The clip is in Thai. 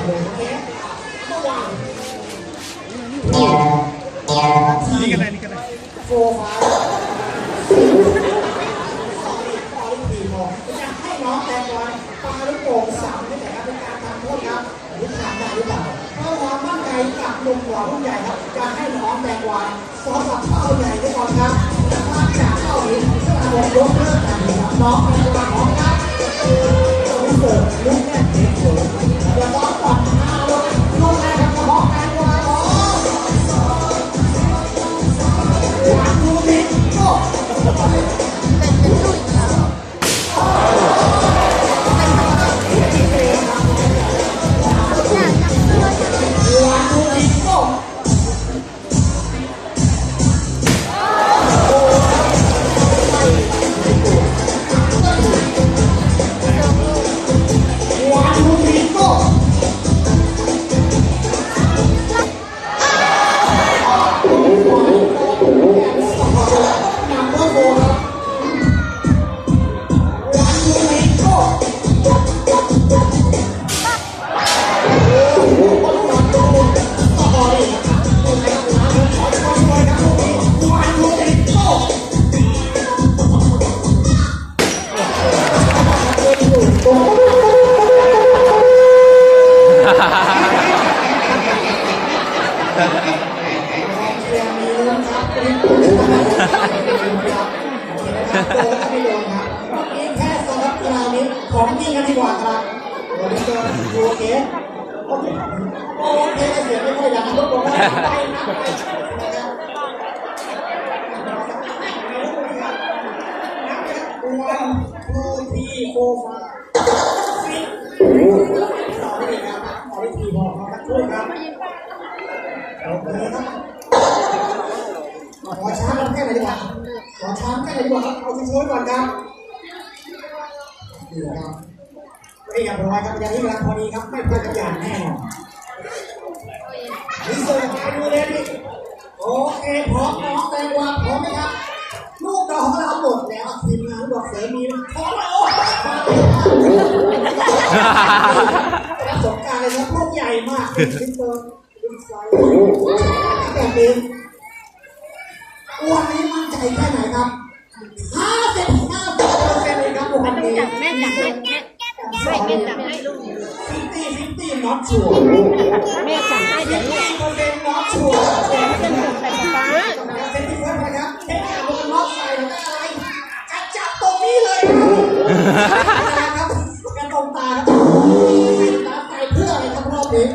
โอเคเมื่อวานนี่กันเลยนี่กันเลยโฟร์ฟ้าทีมองจะให้น้องแต่งวันปาลูกโป่งสามนี่แต่เป็นการทำโทษครับหรือทำได้หรือเปล่าเพราะความมั่นใจกับหนุ่มกว่ารุ่นใหญ่ครับจะให้น้องแต่งวันซ้อมกับเป้าใหญ่ได้ก่อนครับถ้าจากเป้านี้จะทำยกเลิกการครับน้องแต่งวันน้องครับลูกเสิร์ฟลูกแม่เด็กโผล่เดี๋ยวน้องก่อนลูกแม่ครับน้องแต่งวันวันดูดิโอ้ของจริงกันดีกว่าครับวันนี้ก็โอเคโอเคเสียงไม่ค่อยดังรบกวนได้นะวันทูทีโฟฟ้าฟิตสองเลยครับขอได้ทีบอกครับช่วยครับโอเคครับขอช้าแค่ไหนดีกว่าขอช้าแค่ไหนดีกว่าครับเอาช่วยก่อนครับดีครับไม่อยากร้อยครับอย่างนี้กำลังพอดีครับไม่พลาดกันอย่างแน่นอนนี่เสิร์ฟไปดูเลยดิโอเคพร้อมน้องแตงกวาพร้อมไหมครับลูกดอกเราหมดแล้วทีมงานบอกเสริมมีพร้อมแล้วประสบการณ์เลยครับลูกใหญ่มากทีมเติมลูกไซส์แบบนี้วันนี้มั่นใจแค่ไหนครับ55%เลยครับวันนี้แม่จับให้ลูก50 not sure แม่จับให้เดี๋ยวนี้50% not sure เป็นแบบแต่ป๊าเซ็นที่เพื่อนนะครับเทคนิคบนน็อกใส่หรืออะไรจับตรงนี้เลยครับกันตรงตาครับตาใส่เพื่ออะไรครับรอบนี้